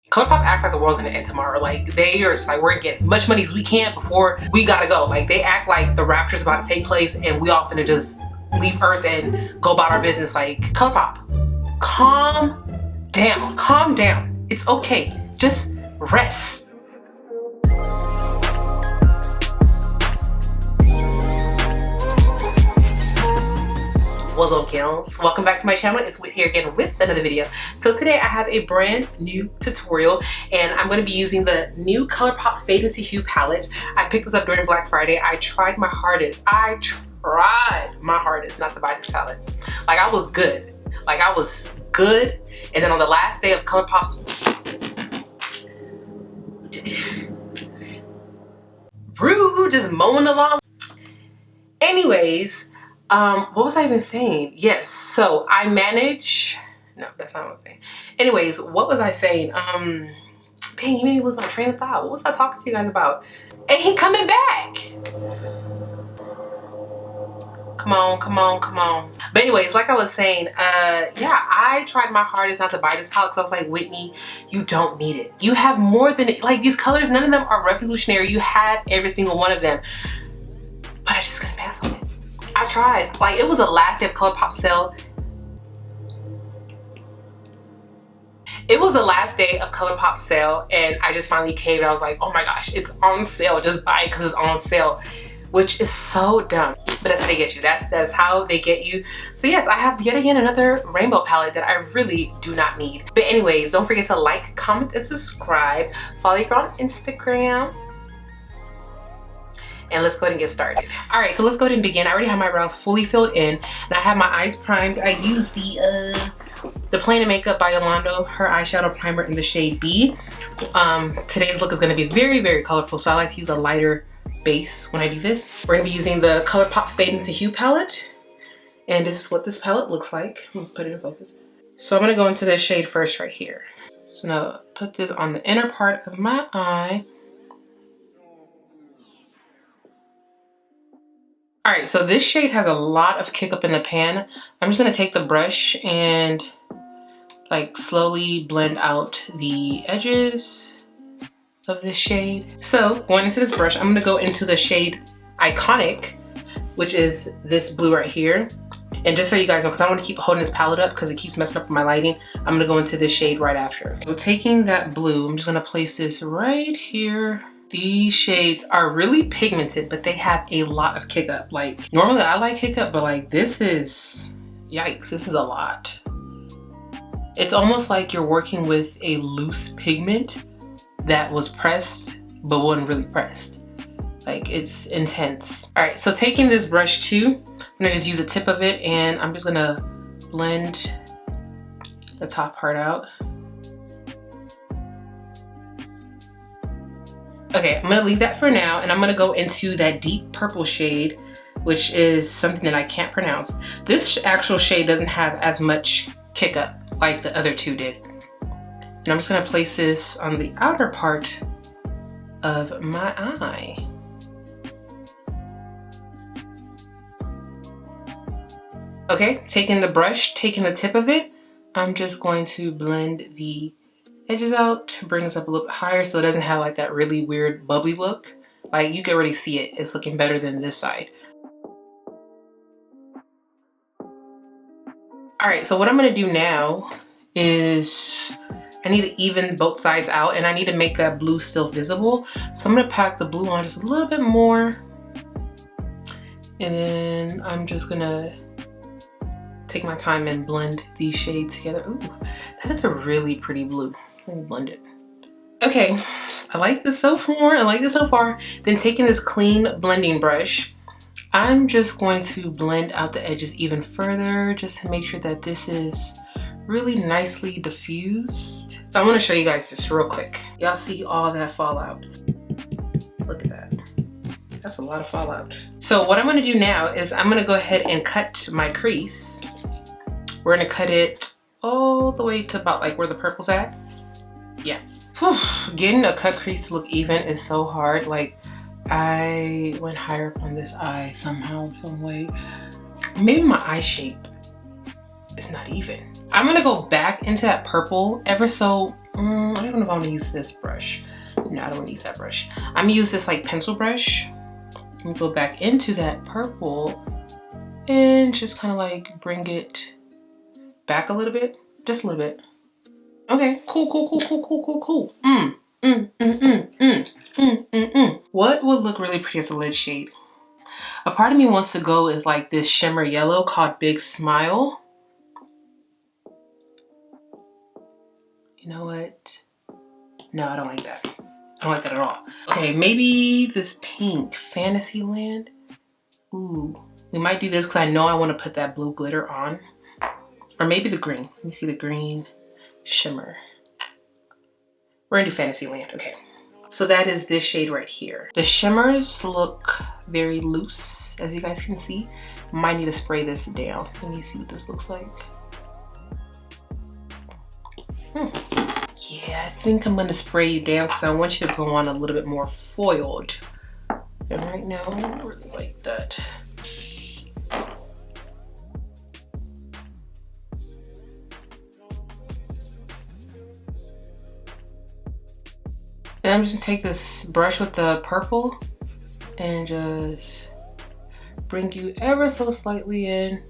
Colourpop acts like the world's gonna end tomorrow. Like, they are just like, we're gonna get as much money as we can before we gotta go. Like, they act like the rapture's about to take place and we all finna just leave Earth and go about our business. Like, Colourpop, calm down, calm down. It's okay, just rest. What's up, girls? Welcome back to my channel. It's Whit here again with another video. So today I have a brand new tutorial and I'm going to be using the new Colourpop Fade into Hue palette. I picked this up during Black Friday. I tried my hardest not to buy this palette. Like, I was good. Like, I was good. And then on the last day of Colourpop's rude, just mowing along. Anyways, what was I even saying? Yes, so I manage, no, that's not what I'm saying. Anyways, what was I saying? Dang, you made me lose my train of thought. What was I talking to you guys about? And he coming back. Come on, come on, come on. But anyways, like I was saying, yeah, I tried my hardest not to buy this palette because I was like, Whitney, you don't need it. You have more than it. Like, these colors, none of them are revolutionary. You have every single one of them. But I just couldn't pass on it. I tried. Like, it was the last day of Colourpop sale. It was the last day of Colourpop sale and I just finally caved. I was like, oh my gosh, it's on sale. Just buy it because it's on sale. Which is so dumb. But that's how they get you. That's how they get you. So yes, I have yet again another rainbow palette that I really do not need. But anyways, don't forget to like, comment, and subscribe. Follow your girl on Instagram. And let's go ahead and get started. All right, so let's go ahead and begin. I already have my brows fully filled in and I have my eyes primed. I use the Plain Makeup by Yolanda, her eyeshadow primer in the shade B. Today's look is gonna be very, very colorful, so I like to use a lighter base when I do this. We're gonna be using the Colourpop Fade into Hue palette. And this is what this palette looks like. I'm gonna put it in focus. So I'm gonna go into this shade first right here. So now put this on the inner part of my eye. All right, so this shade has a lot of kick up in the pan. I'm just gonna take the brush and like slowly blend out the edges of this shade. So going into this brush, I'm gonna go into the shade Iconic, which is this blue right here. And just so you guys know, because I don't want to keep holding this palette up because it keeps messing up my lighting, I'm gonna go into this shade right after. So taking that blue, I'm just gonna place this right here. These shades are really pigmented, but they have a lot of kick up. Like, normally I like kick up, but like, this is, yikes, this is a lot. It's almost like you're working with a loose pigment that was pressed, but wasn't really pressed. Like, it's intense. All right, so taking this brush too, I'm gonna just use the tip of it and I'm just gonna blend the top part out. Okay, I'm gonna leave that for now and I'm gonna go into that deep purple shade, which is something that I can't pronounce. This actual shade doesn't have as much kick up like the other two did. And I'm just gonna place this on the outer part of my eye. Okay, taking the brush, taking the tip of it, I'm just going to blend the edges out, bring this up a little bit higher so it doesn't have like that really weird bubbly look. Like, you can already see it. It's looking better than this side. All right, so what I'm gonna do now is I need to even both sides out and I need to make that blue still visible. So I'm gonna pack the blue on just a little bit more. And then I'm just gonna take my time and blend these shades together. Ooh, that is a really pretty blue. Let me blend it. Okay, I like this so far. I like this so far. Then taking this clean blending brush, I'm just going to blend out the edges even further just to make sure that this is really nicely diffused. So I want to show you guys this real quick. Y'all see all that fallout? Look at that. That's a lot of fallout. So what I'm going to do now is I'm going to go ahead and cut my crease. We're going to cut it all the way to about like where the purple's at. Yeah. Whew. Getting a cut crease to look even is so hard. Like, I went higher up on this eye somehow, some way. Maybe my eye shape is not even. I'm gonna go back into that purple ever so I don't know if I want to use this brush. No, I don't want to use that brush. I'm gonna use this like pencil brush and go back into that purple and just kind of like bring it back a little bit, just a little bit. Okay, cool. What would look really pretty as a lid shade? A part of me wants to go with like this shimmer yellow called Big Smile. You know what? No, I don't like that. I don't like that at all. Okay, maybe this pink, Fantasyland. Ooh, we might do this because I know I want to put that blue glitter on. Or maybe the green. Let me see the green shimmer. We're gonna do Fantasyland, okay. So that is this shade right here. The shimmers look very loose, as you guys can see. Might need to spray this down. Let me see what this looks like. Yeah, I think I'm gonna spray you down because I want you to go on a little bit more foiled. And right now, I don't really like that. And I'm just gonna take this brush with the purple and just bring you ever so slightly in.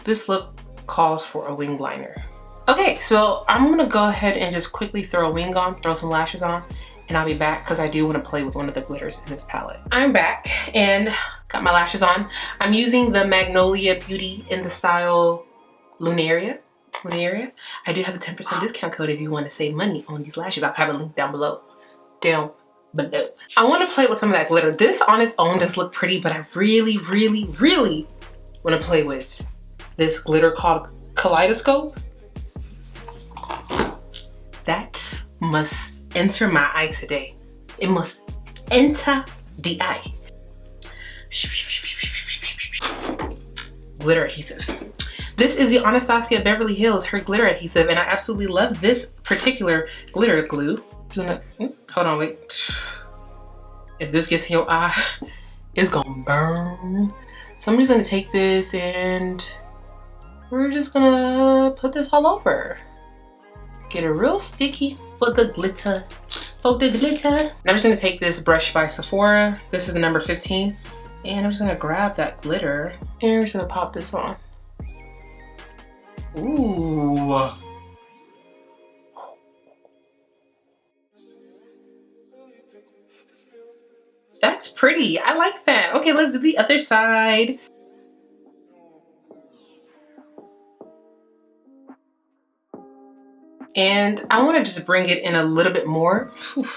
This look calls for a wing liner. Okay, so I'm gonna go ahead and just quickly throw a wing on, throw some lashes on, and I'll be back because I do want to play with one of the glitters in this palette. I'm back and got my lashes on. I'm using the Magnolia Beauty in the style Lunaria. I do have a 10% discount code if you want to save money on these lashes. I'll have a link down below. I want to play with some of that glitter. This on its own does look pretty, but I really want to play with this glitter called Kaleidoscope. That must enter my eye today. It must enter the eye. Glitter adhesive. This is the Anastasia Beverly Hills, her glitter adhesive, and I absolutely love this particular glitter glue. Hold on, wait. If this gets in your eye, it's gonna burn. So I'm just gonna take this and we're just gonna put this all over. Get it real sticky for the glitter. And I'm just gonna take this brush by Sephora. This is the number 15. And I'm just gonna grab that glitter and we're just gonna pop this on. Ooh. That's pretty. I like that. Okay, let's do the other side. And I want to just bring it in a little bit more. Whew.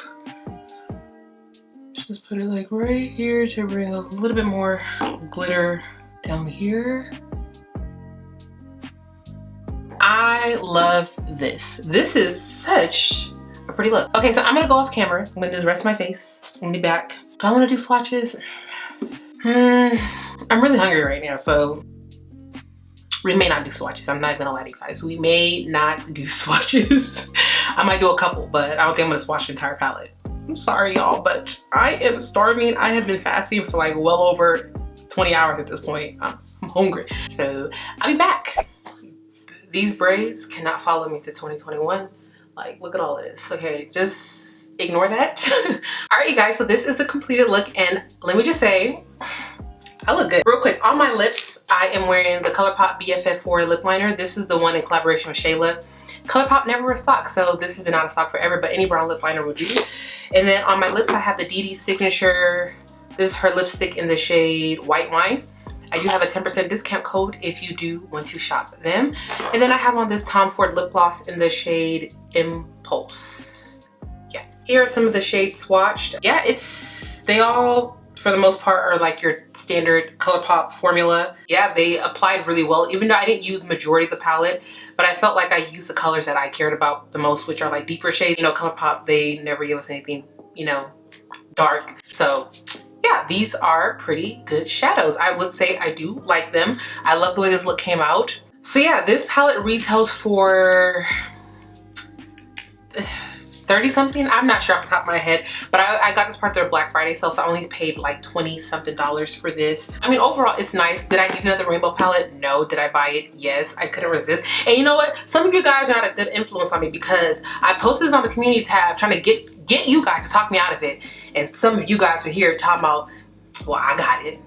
Just put it like right here to bring a little bit more glitter down here. I love this. This is such a pretty look. Okay, so I'm gonna go off camera. I'm gonna do the rest of my face. I'm gonna be back. Do I wanna do swatches? I'm really hungry right now, so we may not do swatches. I'm not gonna lie to you guys. We may not do swatches. I might do a couple, but I don't think I'm gonna swatch the entire palette. I'm sorry, y'all, but I am starving. I have been fasting for like well over 20 hours at this point. I'm hungry. So I'll be back. These braids cannot follow me to 2021. Like, look at all of this. Okay, just ignore that. All right, you guys, so this is the completed look, and let me just say, I look good. Real quick, on my lips, I am wearing the Colourpop BFF4 lip liner. This is the one in collaboration with Shayla. Colourpop never restocked, so this has been out of stock forever, but any brown lip liner will do. And then on my lips, I have the Dee Dee Signature. This is her lipstick in the shade White Wine. I do have a 10% discount code if you do want to shop them. And then I have on this Tom Ford lip gloss in the shade Impulse. Yeah, here are some of the shades swatched. Yeah, they all, for the most part, are like your standard Colourpop formula. Yeah, they applied really well, even though I didn't use majority of the palette, but I felt like I used the colors that I cared about the most, which are like deeper shades. You know, Colourpop, they never give us anything, you know, dark. So yeah, these are pretty good shadows. I would say I do like them. I love the way this look came out. So yeah, this palette retails for 30 something. I'm not sure off the top of my head, but I got this part through a Black Friday sale, so I only paid like 20 something dollars for this. I mean, overall it's nice. Did I need another rainbow palette? No. Did I buy it? Yes. I couldn't resist. And you know what, some of you guys are not a good influence on me because I posted this on the community tab trying to get you guys to talk me out of it, and some of you guys were here talking about, well, I got it,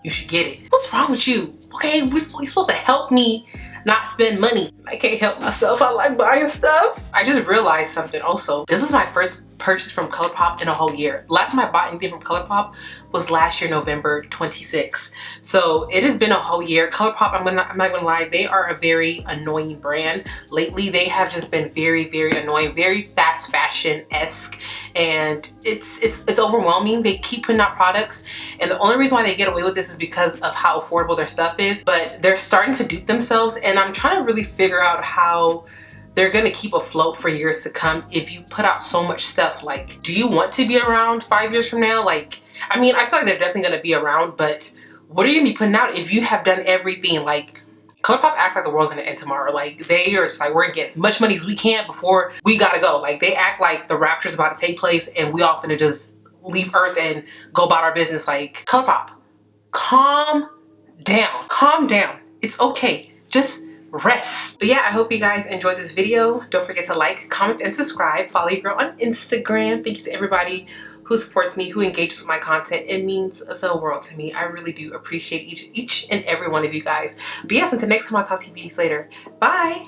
you should get it. What's wrong with you? Okay, you're supposed to help me not spend money. I can't help myself. I like buying stuff. I just realized something also. This was my first purchase from Colourpop in a whole year. Last time I bought anything from Colourpop was last year, November 26th. So it has been a whole year. Colourpop, I'm not gonna lie, they are a very annoying brand. Lately, they have just been very, very annoying, very fast fashion-esque, and it's overwhelming. They keep putting out products, and the only reason why they get away with this is because of how affordable their stuff is, but they're starting to dupe themselves, and I'm trying to really figure out how they're gonna keep afloat for years to come if you put out so much stuff. Like, do you want to be around 5 years from now? Like, I mean, I feel like they're definitely gonna be around, but what are you gonna be putting out if you have done everything? Like, Colourpop acts like the world's gonna end tomorrow. Like, they are just like, we're gonna get as much money as we can before we gotta go. Like, they act like the rapture's about to take place and we all finna just leave Earth and go about our business. Like, Colourpop, calm down. Calm down. It's okay. Just rest. But yeah, I hope you guys enjoyed this video. Don't forget to like, comment, and subscribe. Follow your girl on Instagram. Thank you to everybody who supports me, who engages with my content. It means the world to me. I really do appreciate each and every one of you guys. But yes, until next time, I'll talk to you beauties later. Bye.